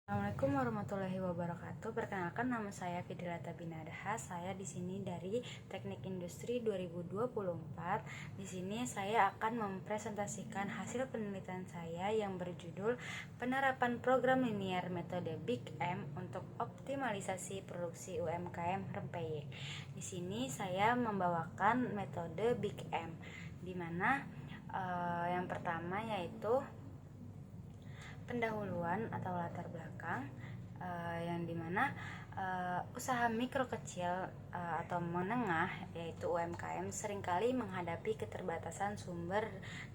Assalamualaikum warahmatullahi wabarakatuh. Perkenalkan, nama saya Fidelata Binadaha. Saya di sini dari Teknik Industri 2024. Di sini saya akan mempresentasikan hasil penelitian saya yang berjudul Penerapan Program Linier Metode Big M untuk Optimalisasi Produksi UMKM Rempeyek. Di sini saya membawakan metode Big M, di mana yang pertama yaitu pendahuluan atau latar belakang, yang dimana usaha mikro kecil atau menengah yaitu UMKM seringkali menghadapi keterbatasan sumber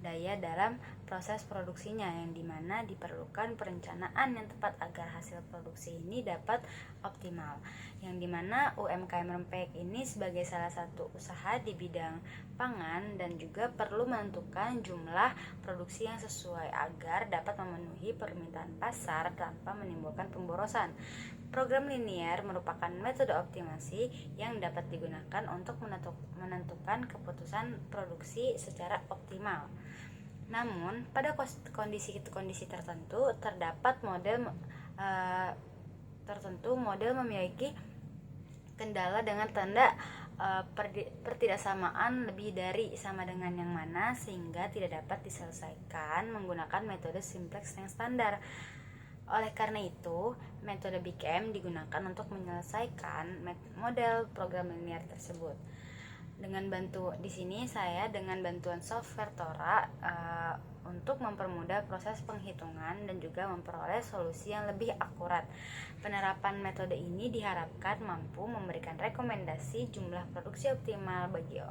daya dalam proses produksinya, yang dimana diperlukan perencanaan yang tepat agar hasil produksi ini dapat optimal, yang dimana UMKM Rempeyek ini sebagai salah satu usaha di bidang pangan dan juga perlu menentukan jumlah produksi yang sesuai agar dapat memenuhi permintaan pasar tanpa menimbulkan pemborosan. Program linier merupakan metode optimasi yang dapat digunakan untuk menentukan keputusan produksi secara optimal. Namun, pada kondisi tertentu terdapat model memiliki kendala dengan tanda pertidaksamaan lebih dari sama dengan yang mana, sehingga tidak dapat diselesaikan menggunakan metode simplex yang standar. Oleh karena itu, metode Big M digunakan untuk menyelesaikan model program linier tersebut. Di sini saya dengan bantuan software Tora untuk mempermudah proses penghitungan dan juga memperoleh solusi yang lebih akurat. Penerapan metode ini diharapkan mampu memberikan rekomendasi jumlah produksi optimal bagi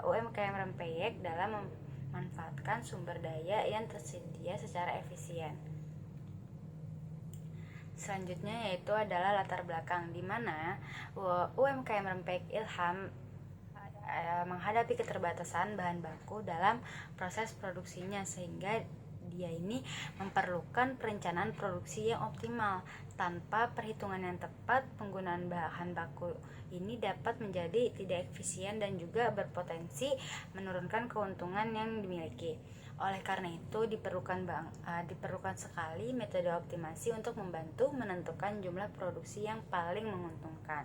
UMKM Rempeyek dalam memanfaatkan sumber daya yang tersedia secara efisien. Selanjutnya yaitu adalah latar belakang, di mana UMKM Rempeyek Ilham menghadapi keterbatasan bahan baku dalam proses produksinya, sehingga dia ini memerlukan perencanaan produksi yang optimal. Tanpa perhitungan yang tepat, penggunaan bahan baku ini dapat menjadi tidak efisien dan juga berpotensi menurunkan keuntungan yang dimiliki. Oleh karena itu, diperlukan sekali metode optimasi untuk membantu menentukan jumlah produksi yang paling menguntungkan.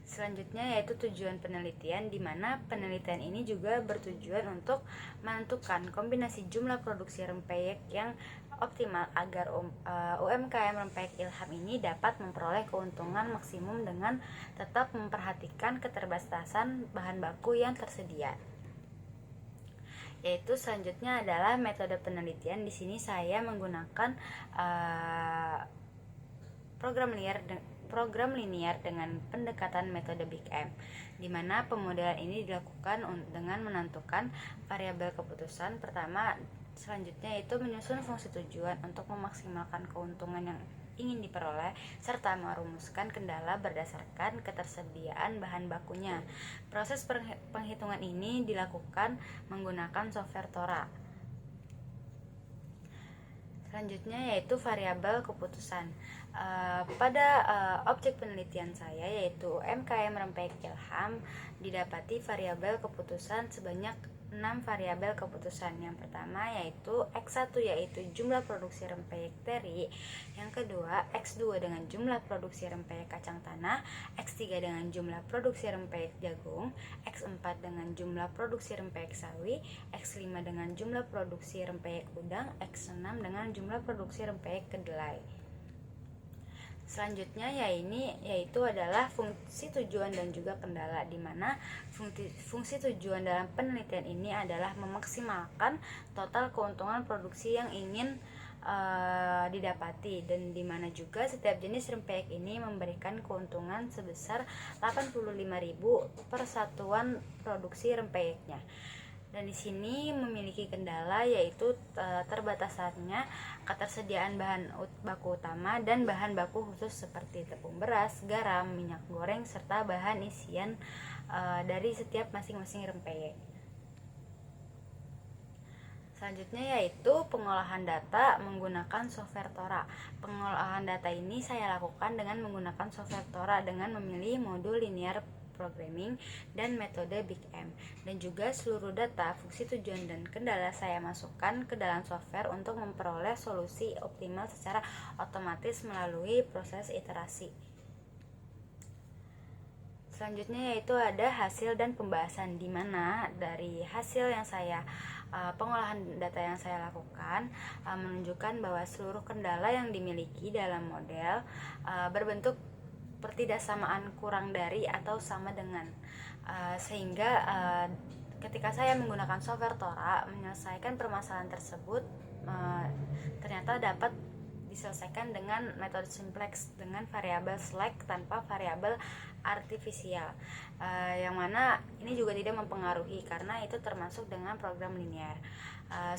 Selanjutnya yaitu tujuan penelitian, di mana penelitian ini juga bertujuan untuk menentukan kombinasi jumlah produksi rempeyek yang optimal agar UMKM Rempeyek Ilham ini dapat memperoleh keuntungan maksimum dengan tetap memperhatikan keterbatasan bahan baku yang tersedia. Yaitu selanjutnya adalah metode penelitian. Di sini saya menggunakan program linier dengan pendekatan metode Big M, di mana pemodelan ini dilakukan dengan menentukan variabel keputusan. Selanjutnya yaitu menyusun fungsi tujuan untuk memaksimalkan keuntungan yang ingin diperoleh, serta merumuskan kendala berdasarkan ketersediaan bahan bakunya. Proses penghitungan ini dilakukan menggunakan software Tora. Selanjutnya yaitu variabel keputusan. Pada objek penelitian saya yaitu UMKM Rempeyek Ilham, didapati variabel keputusan sebanyak 6 variabel keputusan. Yang pertama yaitu X1 yaitu jumlah produksi rempeyek teri, yang kedua X2 dengan jumlah produksi rempeyek kacang tanah, X3 dengan jumlah produksi rempeyek jagung, X4 dengan jumlah produksi rempeyek sawi, X5 dengan jumlah produksi rempeyek udang, X6 dengan jumlah produksi rempeyek kedelai. Selanjutnya yaitu adalah fungsi tujuan dan juga kendala, di mana fungsi tujuan dalam penelitian ini adalah memaksimalkan total keuntungan produksi yang ingin didapati, dan di mana juga setiap jenis rempeyek ini memberikan keuntungan sebesar 85.000 per satuan produksi rempeyeknya. Dan di sini memiliki kendala yaitu terbatasnya ketersediaan bahan baku utama dan bahan baku khusus seperti tepung beras, garam, minyak goreng, serta bahan isian dari setiap masing-masing rempeyek. Selanjutnya yaitu pengolahan data menggunakan software Tora. Pengolahan data ini saya lakukan dengan menggunakan software Tora dengan memilih modul linier programming dan metode Big M, dan juga seluruh data, fungsi, tujuan, dan kendala saya masukkan ke dalam software untuk memperoleh solusi optimal secara otomatis melalui proses iterasi. Selanjutnya yaitu ada hasil dan pembahasan, di mana dari hasil yang saya pengolahan data yang saya lakukan menunjukkan bahwa seluruh kendala yang dimiliki dalam model berbentuk pertidaksamaan kurang dari atau sama dengan, sehingga ketika saya menggunakan software Tora menyelesaikan permasalahan tersebut ternyata dapat diselesaikan dengan metode simplex dengan variabel select tanpa variabel artifisial, yang mana ini juga tidak mempengaruhi karena itu termasuk dengan program linear.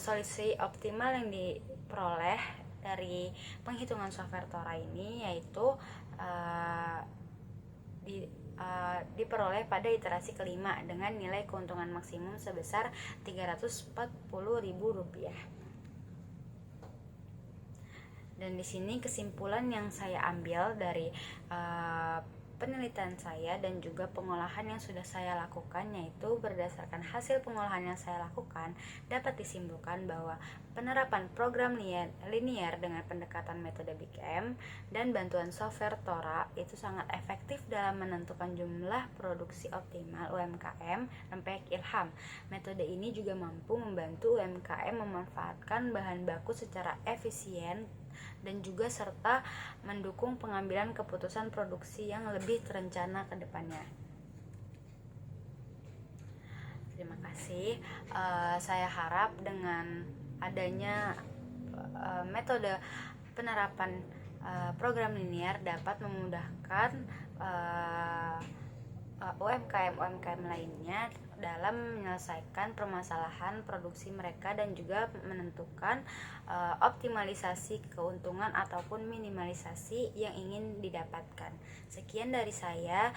Solusi optimal yang diperoleh dari penghitungan software Tora ini yaitu diperoleh pada iterasi kelima dengan nilai keuntungan maksimum sebesar Rp340.000. Dan di sini kesimpulan yang saya ambil dari penelitian saya dan juga pengolahan yang sudah saya lakukan, yaitu berdasarkan hasil pengolahan yang saya lakukan dapat disimpulkan bahwa penerapan program linear dengan pendekatan metode Big M dan bantuan software Tora itu sangat efektif dalam menentukan jumlah produksi optimal UMKM Rempeyek Ilham. Metode ini juga mampu membantu UMKM memanfaatkan bahan baku secara efisien dan juga serta mendukung pengambilan keputusan produksi yang lebih terencana ke depannya. Terima kasih. Saya harap dengan adanya metode penerapan program linear dapat memudahkan UMKM lainnya dalam menyelesaikan permasalahan produksi mereka dan juga menentukan optimalisasi keuntungan ataupun minimalisasi yang ingin didapatkan. Sekian dari saya.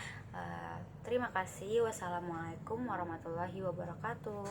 Terima kasih. Wassalamualaikum warahmatullahi wabarakatuh.